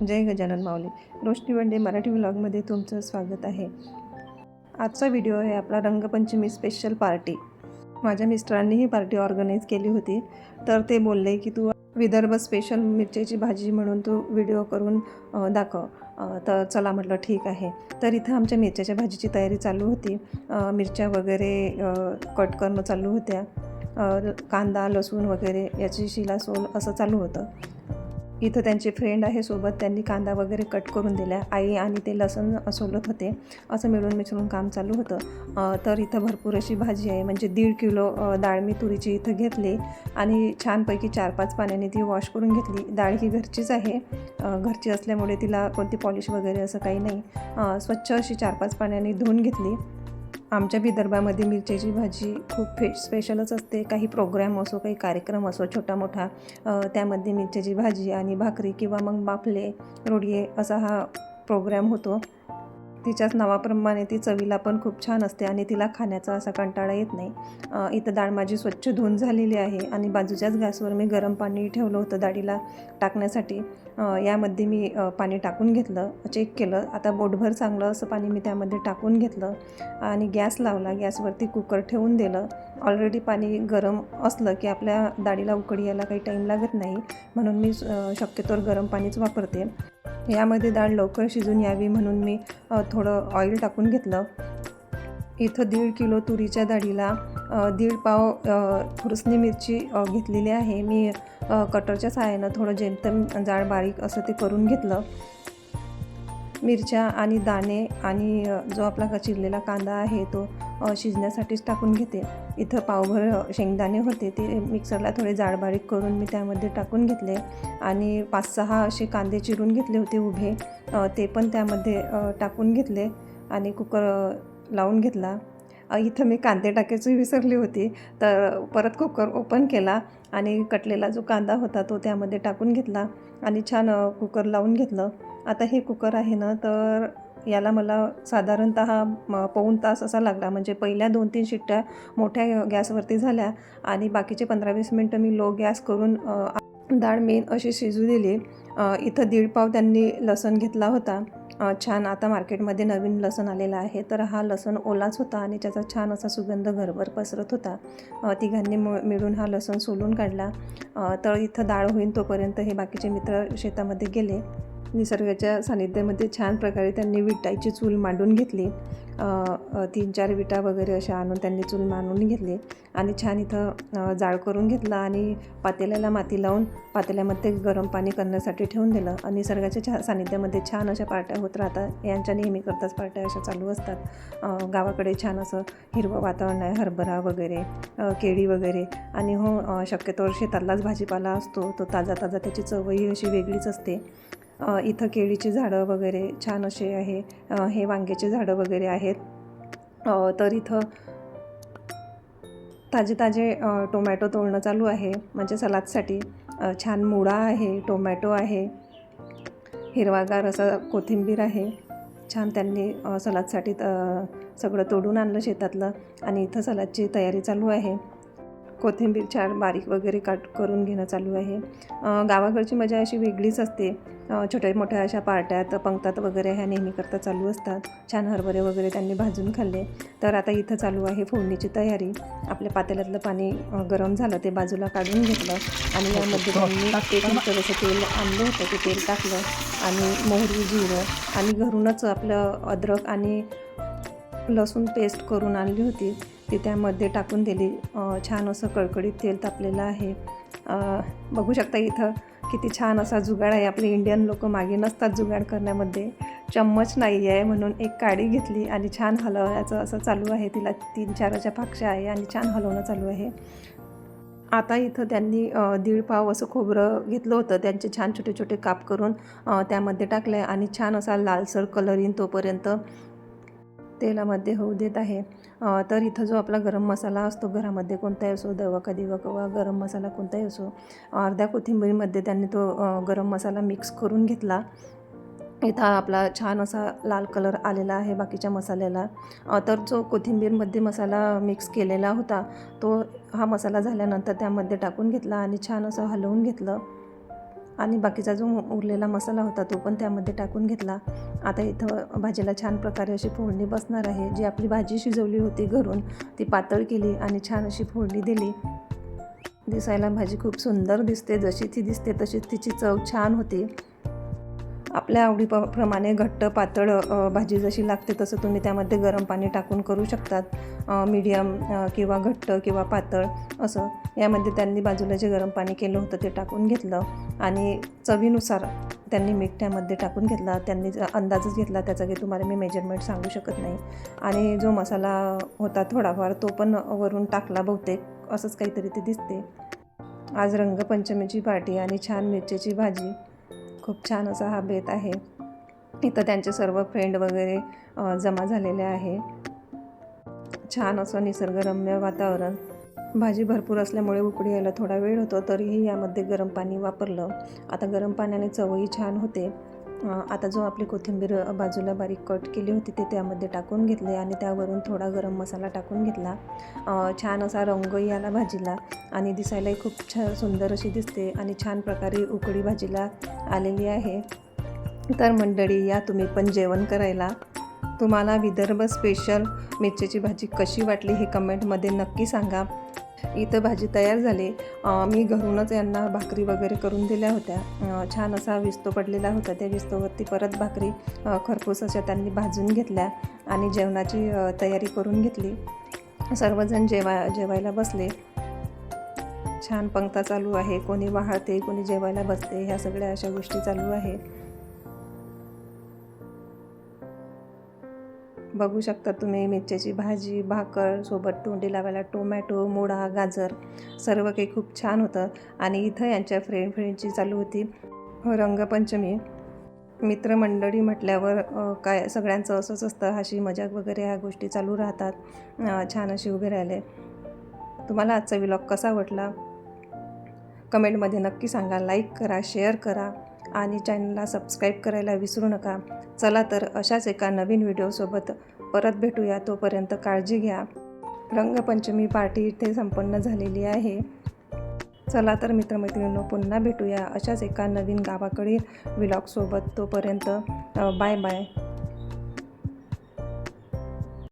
जय गजानन माऊली. रोशनी वंडे मराठी व्लॉगमध्ये तुमचं स्वागत आहे. आजचा व्हिडिओ आहे आपला रंगपंचमी स्पेशल पार्टी. माझ्या मिस्टरांनी ही पार्टी ऑर्गनाईज केली होती. तर ते बोलले की तू विदर्भ स्पेशल मिरच्याची भाजी म्हणून तू व्हिडिओ करून दाखव. तर चला म्हटलं ठीक आहे. तर इथं आमच्या मिरच्याच्या भाजीची तयारी चालू होती. मिरच्या वगैरे कट करणं चालू होत्या. कांदा लसूण वगैरे याची शिलासोल असं चालू होतं. इथं त्यांचे फ्रेंड आहे सोबत, त्यांनी कांदा वगैरे कट करून दिला. आई आणि ते लसूण सोलत होते. असं मिळून मिसळून काम चालू होतं. तर इथं भरपूर अशी भाजी आहे, म्हणजे 1.5 किलो डाळ मी तुरीची इथं घेतली आणि छानपैकी 4-5 पाण्याने ती वॉश करून घेतली. डाळ ही घरचीच आहे. घरची असल्यामुळे तिला कोणती पॉलिश वगैरे असं काही नाही. स्वच्छ अशी 4-5 पाण्याने धुवून घेतली. आमच्या विदर्भामध्ये मिरच्याची भाजी खूप स्पेशलच असते. काही प्रोग्राम असो, काही कार्यक्रम असो छोटा मोठा, त्यामध्ये मिरच्याची भाजी आणि भाकरी किंवा मग बाफले रोडगे असा हा प्रोग्राम होतो. तिच्याच नावाप्रमाणे ती चवीला पण खूप छान असते आणि तिला खाण्याचा असा कंटाळा येत नाही. इथं डाळ माझी स्वच्छ धुवून झालेली आहे आणि बाजूच्याच गॅसवर मी गरम पाणी ठेवलं होतं डाळीला टाकण्यासाठी. यामध्ये मी पाणी टाकून घेतलं, चेक केलं. आता बोटभर चांगलं असं पाणी मी त्यामध्ये टाकून घेतलं आणि गॅस लावला. गॅसवरती कुकर ठेवून दिलं. ऑलरेडी पाणी गरम असलं की आपल्या डाळीला उकळी यायला काही टाईम लागत नाही, म्हणून मी शक्यतोवर गरम पाणीच वापरते. यामध्ये डाळ लवकर शिजून यावी म्हणून मी थोडं ऑइल टाकून घेतलं. इथं 1.5 किलो तुरीच्या डाळीला 1.5 पाव खुरसणी मिरची घेतलेली आहे. मी कटरच्या सहाय्यानं थोडं जेमतेम जाड बारीक असं ते करून घेतलं. मिरच्या आणि दाणे आणि जो आपला चिरलेला कांदा आहे तो शिजण्यासाठीच टाकून घेते. इथं पावभर शेंगदाणे होते, ते मिक्सरला थोडे जाड बारीक करून मी त्यामध्ये टाकून घेतले आणि 5-6 असे कांदे चिरून घेतले होते उभे, ते पण त्यामध्ये टाकून घेतले आणि कुकर लावून घेतला. इथं मी कांदे टाकायची विसरली होती, तर परत कुकर ओपन केला आणि कटलेला जो कांदा होता तो त्यामध्ये टाकून घेतला आणि छान कुकर लावून घेतलं. आता हे कुकर आहे ना, तर याला मला साधारणतः पाऊण तास असा लागला. म्हणजे पहिल्या 2-3 शिट्ट्या मोठ्या गॅसवरती झाल्या आणि बाकीचे 15-20 मिनटं मी लो गॅस करून डाळ मेन अशी शिजू दिली. इथं 1.5 पाव त्यांनी लसूण घेतला होता. छान आता मार्केटमध्ये नवीन लसूण आलेला आहे, तर हा लसूण ओलाच होता आणि त्याचा छान असा सुगंध घरभर पसरत होता. तिघांनी मिळून हा लसूण सोलून काढला. तर इथं डाळ होईल तोपर्यंत हे बाकीचे मित्र शेतामध्ये गेले. निसर्गाच्या सानिध्यामध्ये छान प्रकारे त्यांनी विटायची चूल मांडून घेतली. 3-4 विटा वगैरे अशा आणून त्यांनी चूल मांडून घेतली आणि छान इथं जाळ करून घेतला आणि पातेल्याला माती लावून पातेल्यामध्ये गरम पाणी करण्यासाठी ठेवून दिलं. आणि निसर्गाच्या सानिध्यामध्ये छान अशा पार्ट्या होत राहतात. यांच्या नेहमी करताच पार्ट्या अशा चालू असतात. गावाकडे छान असं हिरवं वातावरण आहे, हरभरा वगैरे, केळी वगैरे आणि शक्यतोवर शेतातलाच भाजीपाला असतो, तो ताजा ताजा, त्याची चवही अशी वेगळीच असते. इथं केळीची झाडं वगैरे छान असे आहे. हे वांग्याची झाडं वगैरे आहेत. तर इथं ताजे टोमॅटो तोडणं चालू आहे, म्हणजे सलादसाठी. छान मुळा आहे, टोमॅटो आहे, हिरवागार असा कोथिंबीर आहे. छान त्यांनी सलादसाठी सगळं तोडून आणलं शेतातलं आणि इथं सलादची तयारी चालू आहे. कोथिंबीर छान बारीक वगैरे कट करून घेणं चालू आहे. गावाकडची मजा अशी वेगळीच असते. छोट्या मोठ्या अशा पार्ट्यात पंक्तात वगैरे ह्या नेहमी करता चालू असतात. छान हरभरे वगैरे त्यांनी भाजून खाल्ले. तर आता इथं चालू आहे फोडणीची तयारी. आपल्या पातेल्यातलं पाणी गरम झालं, ते बाजूला काढून घेतलं आणि यामध्ये त्यांनी 1 लिटर असं तेल आणलं होतं, ते तेल टाकलं आणि मोहरी, जिरं आणि घरूनच आपलं अद्रक आणि लसूण पेस्ट करून आणली होती, ती त्यामध्ये टाकून दिली. छान असं कडकडीत तेल तापलेलं आहे. बघू शकता इथं किती छान असा जुगाड आहे. आपले इंडियन लोक मागे नसतात जुगाड करण्यामध्ये. चम्मच नाही आहे म्हणून एक काडी घेतली आणि छान हलवायचं असं चालू आहे. तिला 3-4 अशा पाकशा आहे आणि छान हलवणं चालू आहे. आता इथं त्यांनी 1.5 पाव असं खोबरं घेतलं होतं, त्यांचे छान छोटे छोटे काप करून त्यामध्ये टाकले आणि छान असा लालसर कलर येईन तोपर्यंत तेलामध्ये होऊ देत आहे. तर इथं जो आपला गरम मसाला असतो घरामध्ये, कोणताही असो, दवा किंवा गरम मसाला कोणताही असो, अर्ध्या कोथिंबीरीमध्ये त्यांनी तो गरम मसाला मिक्स करून घेतला. इथं आपला छान असा लाल कलर आलेला आहे बाकीच्या मसाल्याला. तर जो कोथिंबीरमध्ये मसाला मिक्स केलेला होता, तो हा मसाला झाल्यानंतर त्यामध्ये टाकून घेतला आणि छान असं हलवून घेतलं. आणि बाकीचा जो उरलेला मसाला होता तो पण त्यामध्ये टाकून घेतला. आता इथं भाजीला छान प्रकारे अशी फोडणी बसणार आहे. जी आपली भाजी शिजवली होती घरून ती पातळ केली आणि छान अशी फोडणी दिली. दिसायला भाजी खूप सुंदर दिसते, जशी ती दिसते तशीच तिची चव छान होती. आपल्या आवडीप्रमाणे घट्ट पातळ भाजी जशी लागते तसं तुम्ही त्यामध्ये गरम पाणी टाकून करू शकतात. मीडियम किंवा घट्ट किंवा पातळ असं. यामध्ये त्यांनी बाजूला जे गरम पाणी केलं होतं ते टाकून घेतलं आणि चवीनुसार त्यांनी मीठ त्यामध्ये टाकून घेतला. त्यांनी अंदाजच घेतला, त्याचा काही तुम्हाला मी मेजरमेंट सांगू शकत नाही. आणि जो मसाला होता थोडाफार तो पण वरून टाकला बहुतेक, असंच काहीतरी ते दिसते. आज रंगपंचमीची पार्टी आणि छान मिरचीची भाजी, खूप छान असा हा बेत आहे. इथं त्यांचे सर्व फ्रेंड वगैरे जमा झालेले आहे. छान असं निसर्गरम्य वातावरण. भाजी भरपूर असल्यामुळे उकळी यायला थोडा वेळ होतो, तरीही यामध्ये गरम पाणी वापरलं. आता गरम पाण्याने चवही छान होते. आता जो आपली कोथिंबीर बाजूला बारीक कट केली होती ते त्यामध्ये टाकून घेतले आणि त्यावरून थोडा गरम मसाला टाकून घेतला. छान असा रंगही आला भाजीला आणि दिसायलाही खूप सुंदर अशी दिसते आणि छान प्रकारे उकळी भाजीला आलेली आहे. तर मंडळी, या तुम्ही पण जेवण करायला. तुम्हाला विदर्भ स्पेशल मिरचीची भाजी कशी वाटली हे कमेंटमध्ये नक्की सांगा. इथं भाजी तयार झाली. मी घरूनच यांना भाकरी वगैरे करून दिल्या होत्या. छान असा विस्तो पडलेला होता. त्या विस्तोवरती परत भाकरी खरपूस अशा त्यांनी भाजून घेतल्या आणि जेवणाची तयारी करून घेतली. सर्वजण जेवायला बसले. छान पंक्ता चालू आहे. कोणी वाहते, कोणी जेवायला बसते, ह्या सगळ्या अशा गोष्टी चालू आहे. बघू शकता तुम्ही मिरच्याची भाजी, भाकर, सोबत तोंडी लावायला टोमॅटो, मुळा, गाजर सर्व काही खूप छान होतं. आणि इथं यांच्या फ्रेंडची चालू होती रंगपंचमी. मित्रमंडळी म्हटल्यावर काय सगळ्यांचं असंच असतं, हसी मजाक वगैरे ह्या गोष्टी चालू राहतात. छान असे उभे राहिले. तुम्हाला आजचा व्लॉग कसा वाटला कमेंटमध्ये नक्की सांगा. लाईक करा, शेअर करा आणि चॅनलला सबस्क्राईब करायला विसरू नका. चला तर अशाच एका नवीन व्हिडिओसोबत परत भेटूया. तोपर्यंत काळजी घ्या. रंगपंचमी पार्टी इथे संपन्न झालेली आहे. चला तर मित्रमैत्रिणींनो, पुन्हा भेटूया अशाच एका नवीन गावाकडील व्लॉगसोबत. तोपर्यंत बाय बाय.